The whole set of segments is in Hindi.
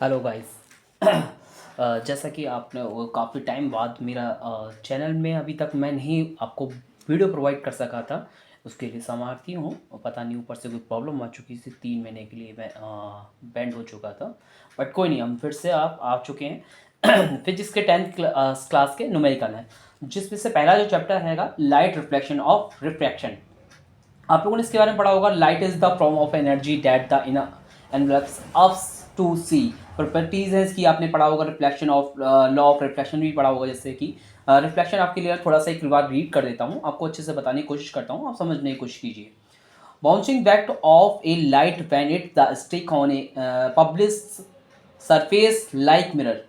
Hello guys. जैसा कि आपने वो काफ़ी टाइम बाद मेरा चैनल में अभी तक मैं नहीं आपको वीडियो प्रोवाइड कर सका था। उसके लिए समार्थी हूँ और पता नहीं ऊपर से कोई प्रॉब्लम आ चुकी थी। 3 महीने के लिए मैं बैंड हो चुका था। बट कोई नहीं, हम फिर से आप आ चुके हैं। फिजिक्स के 10th क्लास के न्यूमेरिकल हैं, जिसमें से पहला जो चैप्टर हैगा लाइट रिफ्लेक्शन ऑफ रिफ्रैक्शन। आप लोगों ने इसके बारे में पढ़ा होगा। Light is the form of energy that the envelops us to see. Properties है इसकी आपने पढ़ा होगा। Reflection of law of reflection भी पढ़ा होगा। जैसे कि रिफ्लेक्शन आपके लिए थोड़ा सा एक बार रीड कर देता हूँ, आपको अच्छे से बताने की कोशिश करता हूँ, आप समझने की कोशिश कीजिए। Bouncing back of A light when it the stick on A publish surface like mirror.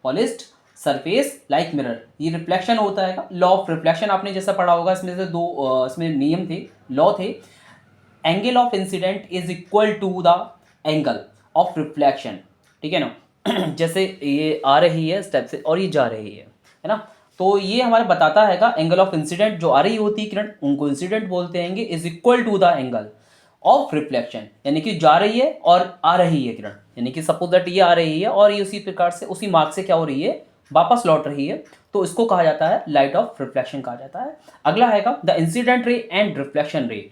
Polished surface like mirror, ये रिफ्लेक्शन होता है। लॉ ऑफ रिफ्लेक्शन आपने जैसा पढ़ा होगा, इसमें से दो इसमें नियम थे, लॉ थे। Angle of incident is equal to the angle of reflection, ठीक है ना। जैसे ये आ रही है स्टेप से और ये जा रही है ना। तो ये हमारे बताता है एंगल ऑफ इंसिडेंट जो आ रही होती है किरण, उनको इंसिडेंट बोलते हैं, is equal to the angle of reflection, यानी कि जा रही है और आ रही है किरण, यानी कि सपोज दैट ये आ रही है और ये उसी प्रकार से उसी मार्ग से क्या हो रही है, वापस लौट रही है। तो इसको कहा जाता है लाइट ऑफ रिफ्लेक्शन कहा जाता है। अगला है the incident ray and reflection रे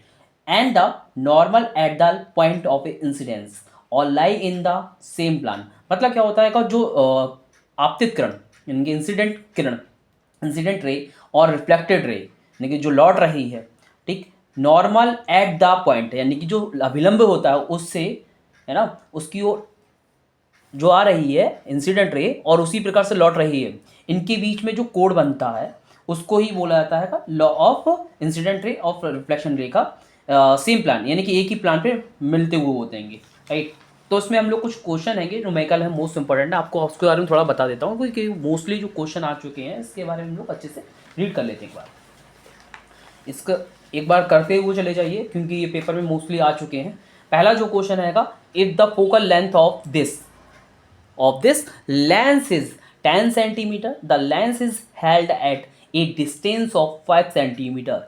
and the normal at the point of incidence or lie in the same plan। मतलब क्या होता है जो आपतित किरण यानी कि इंसिडेंट किरण, इंसिडेंट रे और रिफ्लेक्टेड रे यानी कि जो लौट रही है, ठीक, नॉर्मल एट द पॉइंट यानी कि जो अभिलंब होता है उससे, है ना, उसकी ओर जो आ रही है इंसिडेंट रे और उसी प्रकार से लौट रही है, इनके बीच में जो कोण बनता है उसको ही बोला जाता है law of incident ray of reflection रे का सेम प्लान, यानी कि एक ही प्लान पे मिलते हुए होते हैं, राइट। तो उसमें हम लोग कुछ क्वेश्चन है न्यूमेरिकल है, मोस्ट इंपॉर्टेंट है, आपको उसके बारे में थोड़ा बता देता हूँ क्योंकि मोस्टली जो क्वेश्चन आ चुके हैं इसके बारे में हम लोग अच्छे से रीड कर लेते हैं। एक बार इसका एक बार करते हुए चले जाइए क्योंकि ये पेपर में मोस्टली आ चुके हैं। पहला जो क्वेश्चन है, if the focal length of this lens is 10 centimeter, the lens is held at a distance of 5 centimeter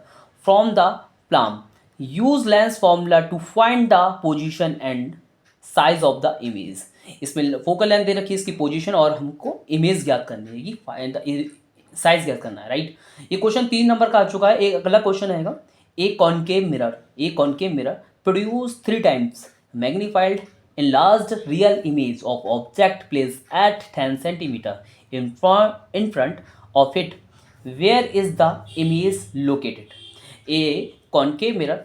from the plumb. Use lens formula to find the position and size of the image। इसमें फोकल लेंथ दे रखी है, इसकी पोजीशन और हमको इमेज ज्ञात करनी है, फाइंड द साइज ज्ञात करना है, राइट। ये क्वेश्चन 3 नंबर का आ चुका है। एक अगला क्वेश्चन है, ए concave mirror produce 3 times magnified enlarged real image of object placed at 10 centimeter in front of it. Where is the image located? A concave mirror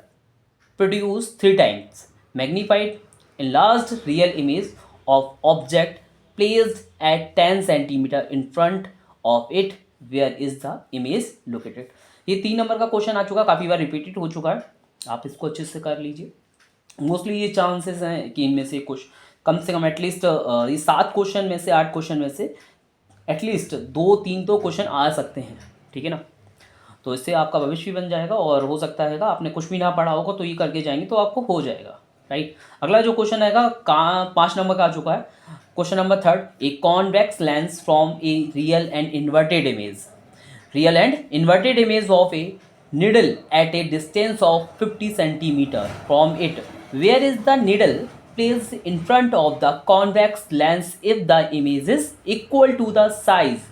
produce 3 times magnified enlarged real image of object placed at 10 centimeter in front of it. Where is the image located? ये 3 नंबर का क्वेश्चन आ चुका, काफ़ी बार रिपीटेड हो चुका है, आप इसको अच्छे से कर लीजिए। मोस्टली ये चांसेस हैं कि इनमें से कुछ कम से कम एटलीस्ट ये 7 क्वेश्चन में से 8 क्वेश्चन में से एटलीस्ट 2-3 तो क्वेश्चन आ सकते हैं, ठीक है ना। तो इससे आपका भविष्य भी बन जाएगा और हो सकता है आपने कुछ भी ना पढ़ा होगा तो ये करके जाएंगे तो आपको हो जाएगा, राइट। अगला जो क्वेश्चन है 5 नंबर का आ चुका है। Question number 3, a convex lens from a real and inverted image of A needle at a distance of 50 centimeter from it. Where is the needle placed in front of the convex lens if the image is equal to the size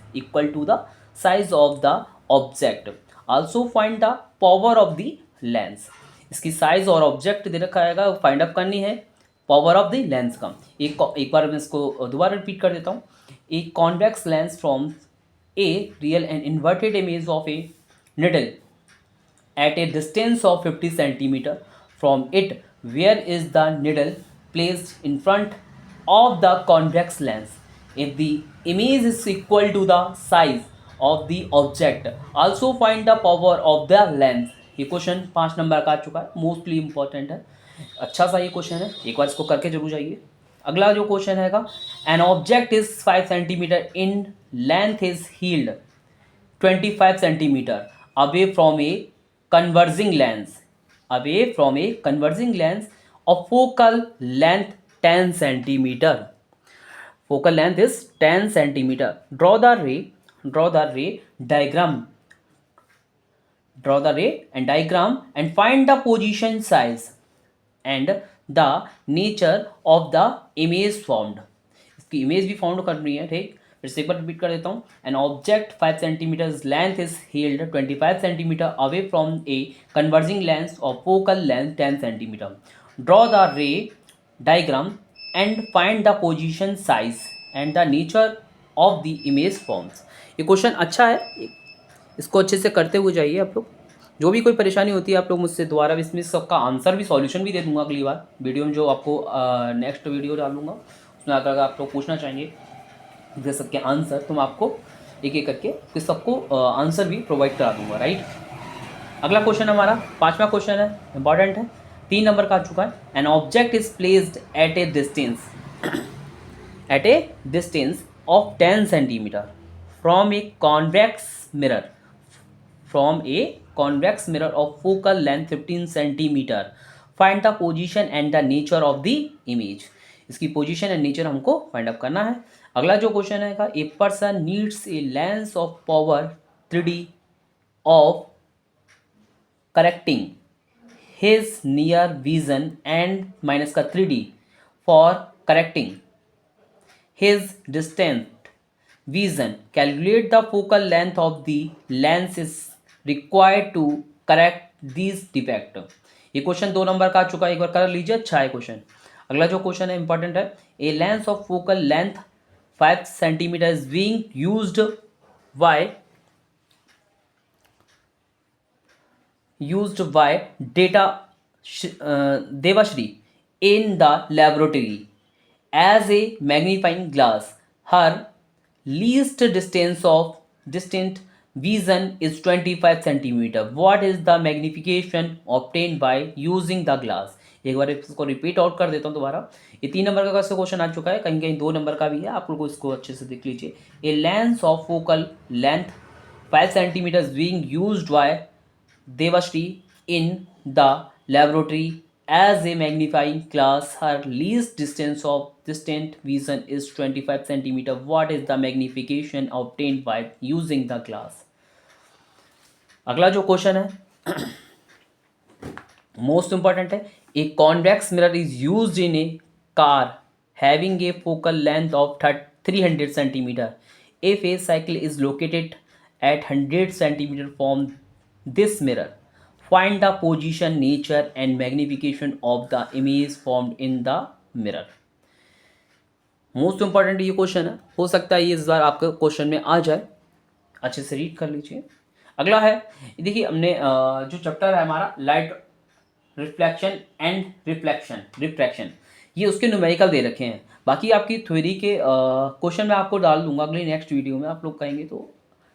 of the object? Also find the power of the lens। इसकी साइज और ऑब्जेक्ट दे रखा है, फाइंड अप करनी है पावर ऑफ द लेंस का। एक बार मैं इसको दोबारा रिपीट कर देता हूँ। A convex lens from a real and inverted image of A needle at a distance of 50 centimeter from it. Where is the needle placed in front of the convex lens if the image is equal to the size of the object? Also find the power of the lens। ये क्वेश्चन 5 नंबर का आ चुका है, मोस्टली इंपॉर्टेंट है, अच्छा सा ये क्वेश्चन है, एक बार इसको करके जरूर जाइए। अगला जो क्वेश्चन है, an object is 5 centimeter in length is held 25 centimeter away from a converging lens, of focal length 10 centimeter. Focal length is 10 centimeter. Draw the ray diagram and find the position, size and the nature of the image formed। उसकी इमेज भी फाउंड करनी है, ठीक। फिर से एक बार रिपीट कर देता हूँ। An object 5 centimetre length is held 25 centimetre away from a converging lens of focal length 10 centimetre. Draw the रे diagram and find the position, size and the nature of the image forms. ये क्वेश्चन अच्छा है, इसको अच्छे से करते हुए जाइए आप लोग। जो भी कोई परेशानी होती है आप लोग मुझसे दोबारा इसमें सबका आंसर भी सॉल्यूशन भी दे दूंगा अगली बार वीडियो में, जो आपको नेक्स्ट वीडियो डालूंगा उसमें अगर आप लोग पूछना चाहेंगे दे सकते हैं आंसर, तो मैं आपको एक एक करके फिर सबको आंसर भी प्रोवाइड करा दूंगा, राइट। अगला क्वेश्चन हमारा 5वां क्वेश्चन है, इंपॉर्टेंट है, 3 नंबर का आ चुका है। An object is placed at A distance of 10 centimetre from A convex mirror of focal length 15 centimeter. Find the position and the nature of the image. इसकी पोजीशन एंड नेचर हमको फाइंड अप करना है। अगला जो क्वेश्चन है a person needs a lens of power 3D of correcting his near vision and minus का 3D for correcting his distant vision. Calculate the focal length of the lens is required to correct these defect. ये क्वेश्चन 2 नंबर का आ चुका है, एक बार कर लीजिए, अच्छा है क्वेश्चन। अगला जो क्वेश्चन है इंपॉर्टेंट है, a lens of focal length 5 centimetre is being used by Devashri in the laboratory as a magnifying glass. Her least distant vision is 25 centimeter. What is the magnification obtained by using the glass? एक बार इसको रिपीट आउट कर देता हूँ दोबारा। ये 3 नंबर का क्वेश्चन आ चुका है, कहीं कहीं 2 नंबर का भी है, आप लोगों को इसको अच्छे से देख लीजिए। A lens of focal length 5 centimetre being used by Devashri in the laboratory as a magnifying glass. Her least distance of distant vision is 25 centimeter. What is the magnification obtained by using the glass? अगला जो क्वेश्चन है मोस्ट इंपॉर्टेंट है, a convex mirror is used in A car having a focal length of 300 centimeter. A phase cycle is located at 100 centimeter from this mirror. Find the position, nature and magnification of the image formed in the mirror. Most important ये क्वेश्चन है, हो सकता है ये इस बार आपके क्वेश्चन में आ जाए, अच्छे से रीड कर लीजिए। अगला है, देखिए हमने जो चैप्टर है हमारा लाइट रिफ्लेक्शन एंड रिफ्रैक्शन, ये उसके न्यूमेरिकल दे रखे हैं। बाकी आपकी थ्योरी के क्वेश्चन मैं आपको डाल दूंगा अगली नेक्स्ट वीडियो में, आप लोग कहेंगे तो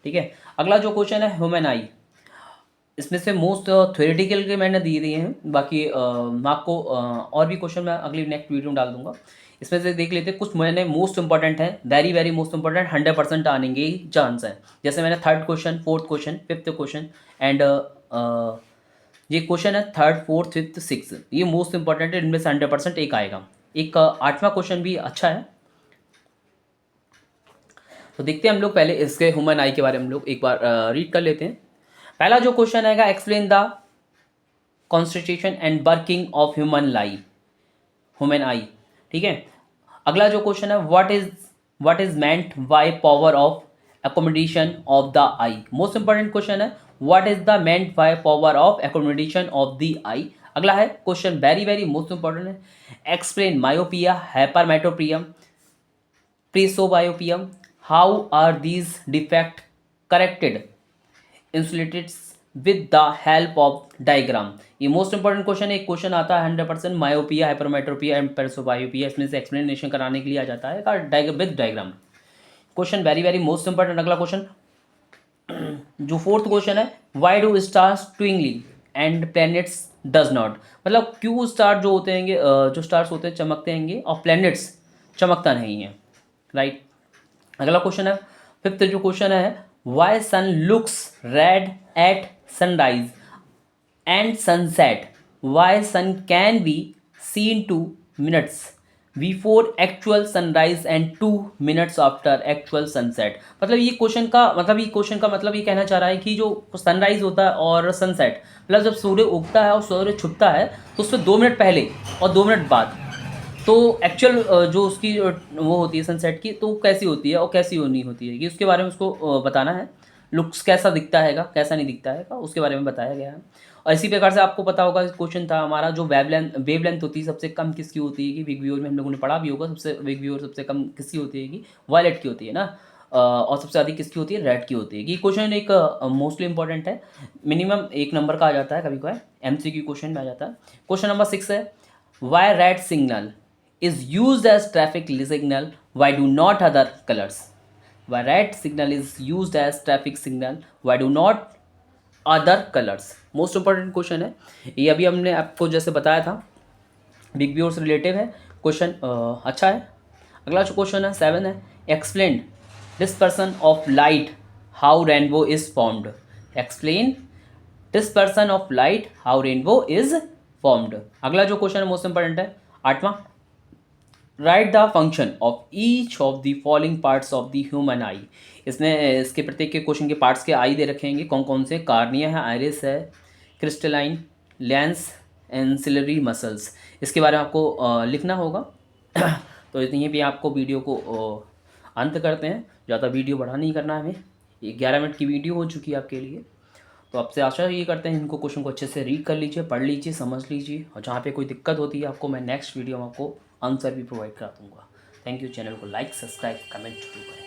ठीक है। अगला जो क्वेश्चन है ह्यूमन आई, इसमें से मोस्ट थ्योरेटिकल के मैंने दिए हैं, बाकी मैं आपको और भी क्वेश्चन मैं अगली नेक्स्ट वीडियो में डाल दूंगा। इसमें से देख लेते हैं, कुछ मैंने मोस्ट इंपॉर्टेंट है, वेरी मोस्ट इंपॉर्टेंट, 100% आने के चांस है। जैसे मैंने 3rd question, 4th question, 5th question and ये क्वेश्चन है 3rd, 4th, 5th, 6th, ये मोस्ट इंपॉर्टेंट है, इनमें से 100% एक आएगा। एक 8वां क्वेश्चन भी अच्छा है, तो देखते हैं हम लोग। पहले इसके ह्यूमन आई के बारे में हम लोग एक बार रीड कर लेते हैं। पहला जो क्वेश्चन आएगा, explain the constitution and working of human eye, ठीक है। अगला जो क्वेश्चन है, what is meant by power of accommodation of the eye. Most important question है, what is the meant by power of accommodation of the eye. अगला है क्वेश्चन वेरी मोस्ट इंपॉर्टेंट है, explain myopia, hypermetropia, presbyopia, how are these defect corrected insulated with the help of diagram. ये मोस्ट इंपॉर्टेंट क्वेश्चन है, एक क्वेश्चन आता है 100% मायोपिया, हाइपरमेट्रोपिया एंड प्रेसोबायोपिया, इसमें से एक्सप्लेनेशन कराने के लिए आ जाता है with diagram. Question very most important. अगला क्वेश्चन जो 4th क्वेश्चन है, why do stars twinkling and planets does not. मतलब क्यों स्टार जो होते हैं, जो स्टार्स होते हैं चमकते हैं और प्लैनेट्स चमकता नहीं है, राइट। अगला क्वेश्चन है 5th जो क्वेश्चन है, why sun looks red at sunrise and sunset, why sun can be seen 2 minutes before actual sunrise and 2 minutes after actual sunset. मतलब ये क्वेश्चन का मतलब ये कहना चाह रहा है कि जो सनराइज होता है और सनसेट, मतलब जब सूर्य उगता है और सूर्य छुपता है तो उससे 2 मिनट पहले और 2 मिनट बाद तो एक्चुअल जो उसकी वो होती है सनसेट की, तो कैसी होती है और कैसी वो नहीं होती है, कि उसके बारे में उसको बताना है। लुक्स कैसा दिखता हैगा, कैसा नहीं दिखता हैगा, उसके बारे में बताया गया है। और इसी प्रकार से आपको पता होगा, क्वेश्चन था हमारा, जो वेवलेंथ होती है सबसे कम किसकी होती है, कि बिग व्यूअर में हम लोगों ने पढ़ा भी होगा, सबसे बिग व्यूअर सबसे कम किसकी होती है, कि वायलेट की होती है ना। और सबसे अधिक किसकी होती है, रेड की होती है। कि क्वेश्चन एक मोस्टली इंपॉर्टेंट है, मिनिमम 1 नंबर का आ जाता है, कभी कभार MCQ क्वेश्चन में आ जाता है। क्वेश्चन नंबर 6 है, why red signal is used as traffic signal, why do not other colors? Why red signal is used as traffic signal, why do not other colors? Most important question है ये, अभी हमने आपको जैसे बताया था, बिग व्यूअर से रिलेटिव है क्वेश्चन, अच्छा है। अगला जो क्वेश्चन है 7 है, explain dispersion of light how rainbow is formed. Explain dispersion of light how rainbow is formed. अगला जो क्वेश्चन है मोस्ट इंपॉर्टेंट है 8वां, write the function of each of the following parts of the human eye. इसके प्रत्येक के क्वेश्चन के पार्ट्स के आई दे रखे हैं, कौन कौन से, कार्निया है, आयरिस है, क्रिस्टलाइन, लेंस, एंसिलरी मसल्स। इसके बारे में आपको लिखना होगा। तो यहीं पे आपको वीडियो को अंत करते हैं, ज़्यादा वीडियो बड़ा नहीं करना है हमें, ये 11 मिनट की वीडियो हो चुकी है आपके लिए। तो आपसे आशा ये करते हैं, इनको क्वेश्चन को अच्छे से रीड कर लीजिए, पढ़ लीजिए, समझ लीजिए, और जहाँ पे कोई दिक्कत होती है आपको, मैं नेक्स्ट वीडियो में आपको आंसर भी प्रोवाइड करा दूँगा। Thank you. चैनल को लाइक, सब्सक्राइब, कमेंट जरूर करें।